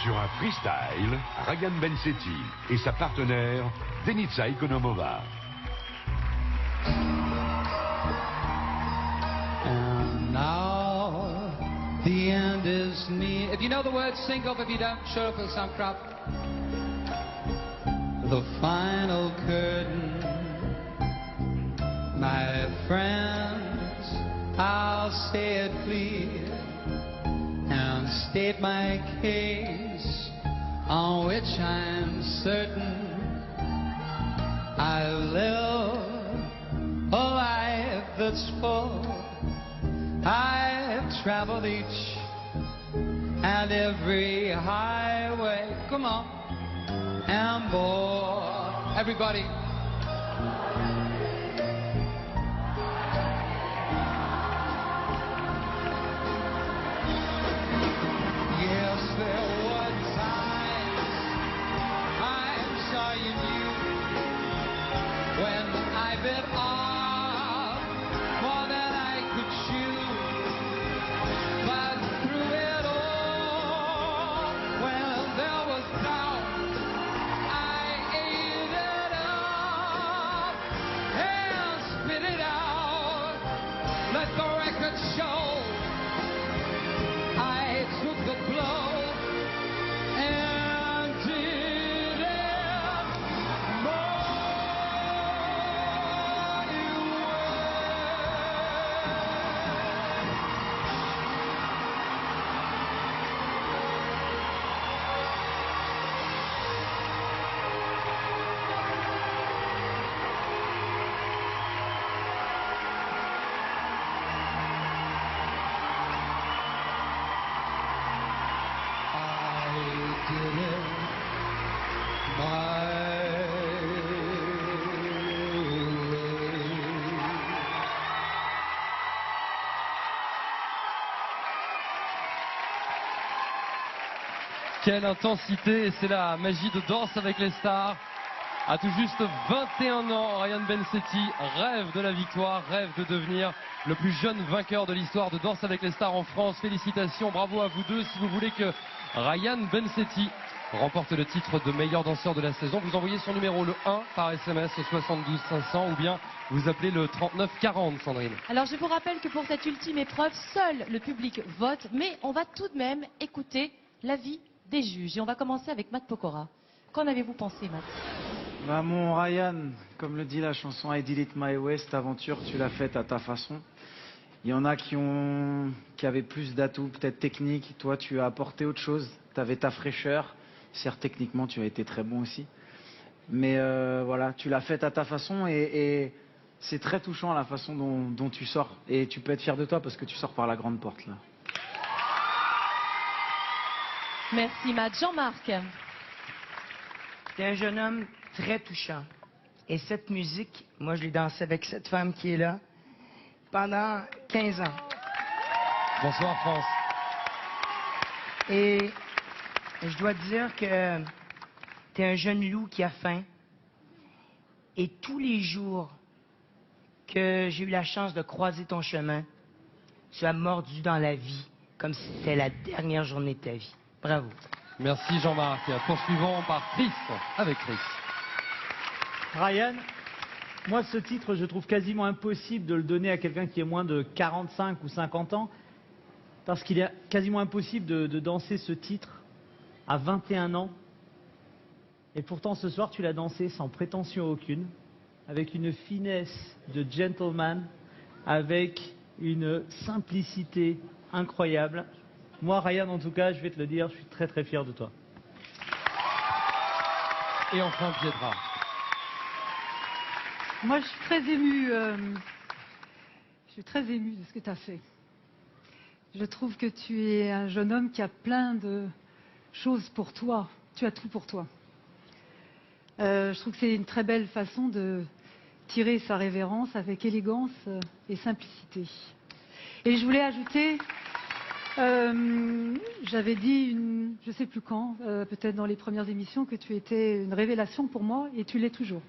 Sur un freestyle, Ryan Bensetti et sa partenaire, Denica Ikonomova. And now the end is near. If you know the words, sing up. If you don't, shut up with some crap. The final curtain, my friends, I'll say it clear and state my case, on which I'm certain I've lived a life that's full. I've traveled each and every highway, come on, and more. Everybody. Yes, there were times I'm sure you knew when I bit off more than I could chew. But through it all, when there was doubt, I ate it up and spit it out. Let the record show I took the blow and did it my Quelle intensité, et c'est la magie de Danse avec les stars. À tout juste 21 ans, Ryan Bensetti rêve de la victoire, rêve de devenir le plus jeune vainqueur de l'histoire de Danse avec les stars en France. Félicitations, bravo à vous deux. Si vous voulez que Ryan Bensetti remporte le titre de meilleur danseur de la saison, vous envoyez son numéro le 1 par SMS au 72 500 ou bien vous appelez le 39 40, Sandrine. Alors je vous rappelle que pour cette ultime épreuve, seul le public vote, mais on va tout de même écouter l'avis des juges. Et on va commencer avec Matt Pokora. Qu'en avez-vous pensé, Matt? Bah mon Ryan, comme le dit la chanson I Did It My Way, cette aventure tu l'as faite à ta façon. Il y en a qui avaient plus d'atouts, peut-être techniques. Toi tu as apporté autre chose, tu avais ta fraîcheur. Certes techniquement tu as été très bon aussi. Mais voilà, tu l'as faite à ta façon et c'est très touchant la façon dont tu sors. Et tu peux être fier de toi parce que tu sors par la grande porte là. Merci, Matt. Jean-Marc? T'es un jeune homme très touchant. Et cette musique, moi je l'ai dansée avec cette femme qui est là pendant 15 ans. Bonsoir France. Et je dois te dire que t'es un jeune loup qui a faim. Et tous les jours que j'ai eu la chance de croiser ton chemin, tu as mordu dans la vie comme si c'était la dernière journée de ta vie. Bravo. Merci Jean-Marc. Poursuivons par Chris, avec Chris. Ryan, moi ce titre je trouve quasiment impossible de le donner à quelqu'un qui est moins de 45 ou 50 ans, parce qu'il est quasiment impossible de danser ce titre à 21 ans. Et pourtant ce soir tu l'as dansé sans prétention aucune, avec une finesse de gentleman, avec une simplicité incroyable. Moi, Ryan, en tout cas, je vais te le dire, je suis très très fier de toi. Et enfin, Pietra. Moi, je suis très émue. Je suis très émue de ce que tu as fait. Je trouve que tu es un jeune homme qui a plein de choses pour toi. Tu as tout pour toi. Je trouve que c'est une très belle façon de tirer sa révérence avec élégance et simplicité. Et je voulais ajouter... j'avais dit, je ne sais plus quand, peut-être dans les premières émissions, que tu étais une révélation pour moi, et tu l'es toujours.